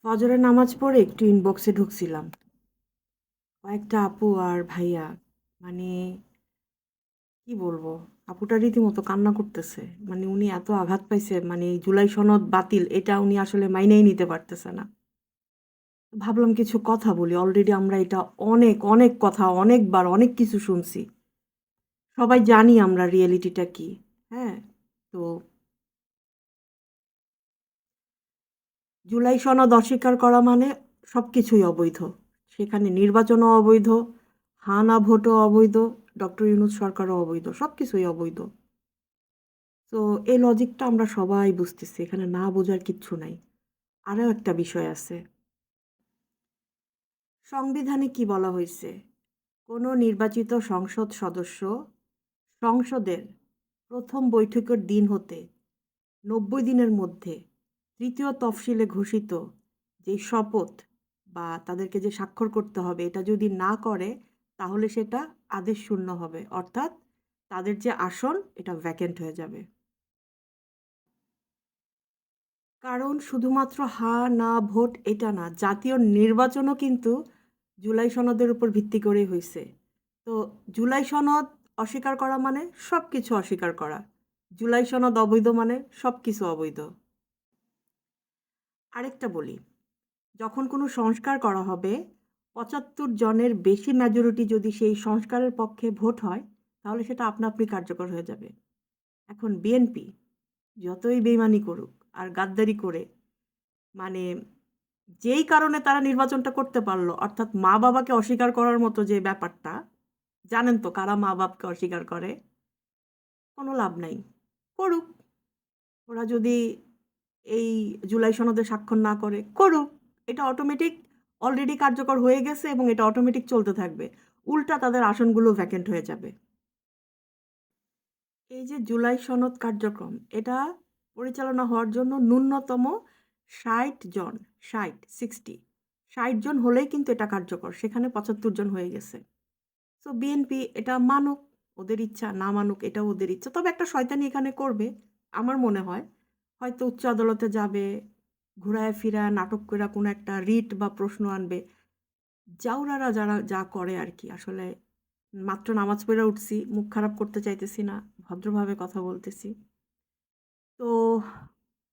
ফজরের নামাজ পড়ে একটু ইনবক্সে ঢুকছিলাম। কয়েকটা আপু আর ভাইয়া, মানে কি বলবো, আপুটা রীতিমতো কান্না করতেছে। মানে উনি এত আঘাত পাইছে, মানে এই জুলাই সনদ বাতিল এটা উনি আসলে মাইনেই নিতে পারতেছে না। ভাবলাম কিছু কথা বলি, অলরেডি আমরা এটা অনেক অনেক কথা অনেকবার অনেক কিছু শুনছি, সবাই জানি আমরা রিয়েলিটিটা কি। হ্যাঁ, তো জুলাই সনদ অস্বীকার করা মানে সবকিছুই অবৈধ। সেখানে নির্বাচনও অবৈধ, হা না ভোটও অবৈধ, ডক্টর ইউনূস সরকারও অবৈধ, সবকিছুই অবৈধ। তো এই লজিকটা আমরা সবাই বুঝতেছি, এখানে না বোঝার কিচ্ছু নাই। আরও একটা বিষয় আছে, সংবিধানে কি বলা হয়েছে? কোনো নির্বাচিত সংসদ সদস্য সংসদের প্রথম বৈঠকের দিন হতে 90 দিনের মধ্যে তৃতীয় তফসিলে ঘোষিত যে শপথ বা তাদেরকে যে স্বাক্ষর করতে হবে এটা যদি না করে, তাহলে সেটা আদেশ শূন্য হবে, অর্থাৎ তাদের যে আসন এটা ভ্যাকেন্ট হয়ে যাবে। কারণ শুধুমাত্র হা না ভোট এটা না, জাতীয় নির্বাচনও কিন্তু জুলাই সনদের উপর ভিত্তি করেই হয়েছে। তো জুলাই সনদ অস্বীকার করা মানে সব কিছু অস্বীকার করা, জুলাই সনদ অবৈধ মানে সব কিছু অবৈধ। আরেকটা বলি, যখন কোনো সংস্কার করা হবে, 75 জনের বেশি মেজরিটি যদি সেই সংস্কারের পক্ষে ভোট হয়, তাহলে সেটা আপনা আপনি কার্যকর হয়ে যাবে। এখন বিএনপি যতই বেইমানি করুক আর গাদ্দারি করে, মানে যেই কারণে তারা নির্বাচনটা করতে পারলো, অর্থাৎ মা বাবাকে অস্বীকার করার মতো যে ব্যাপারটা, জানেন তো কারা মা বাপকে অস্বীকার করে, কোনো লাভ নাই, করুক। ওরা যদি এই জুলাই সনদে স্বাক্ষর না করে, করুক। এটা অটোমেটিক অলরেডি কার্যকর হয়ে গেছে এবং এটা অটোমেটিক চলতে থাকবে। উল্টা তাদের আসনগুলো ভ্যাকেন্ট হয়ে যাবে। এই যে জুলাই সনদ কার্যক্রম, এটা পরিচালনা হওয়ার জন্য ন্যূনতম 60 জন, 60 জন হলেই কিন্তু এটা কার্যকর, সেখানে 75 জন হয়ে গেছে। তো বিএনপি এটা মানুক, ওদের ইচ্ছা, না মানুক এটাও ওদের ইচ্ছা, তবে একটা শয়তানি এখানে করবে আমার মনে হয়। হয়তো উচ্চ আদালতে যাবে, ঘুরায় ফিরায় নাটক করে কোনো একটা রিট বা প্রশ্ন আনবে। জাউরারা যারা যা করে আর কি, আসলে মাত্র নামাজ পড়ে উঠছি, মুখ খারাপ করতে চাইতেছি না, ভদ্রভাবে কথা বলতেছি। তো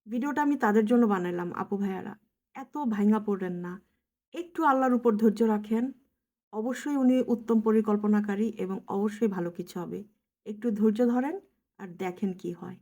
ভিডিওটা আমি তাদের জন্য বানাইলাম, আপু ভাইয়ারা এত ভাঙা পড়েন না, একটু আল্লাহর উপর ধৈর্য রাখেন। অবশ্যই উনি উত্তম পরিকল্পনাকারী এবং অবশ্যই ভালো কিছু হবে। একটু ধৈর্য ধরেন আর দেখেন কি হয়।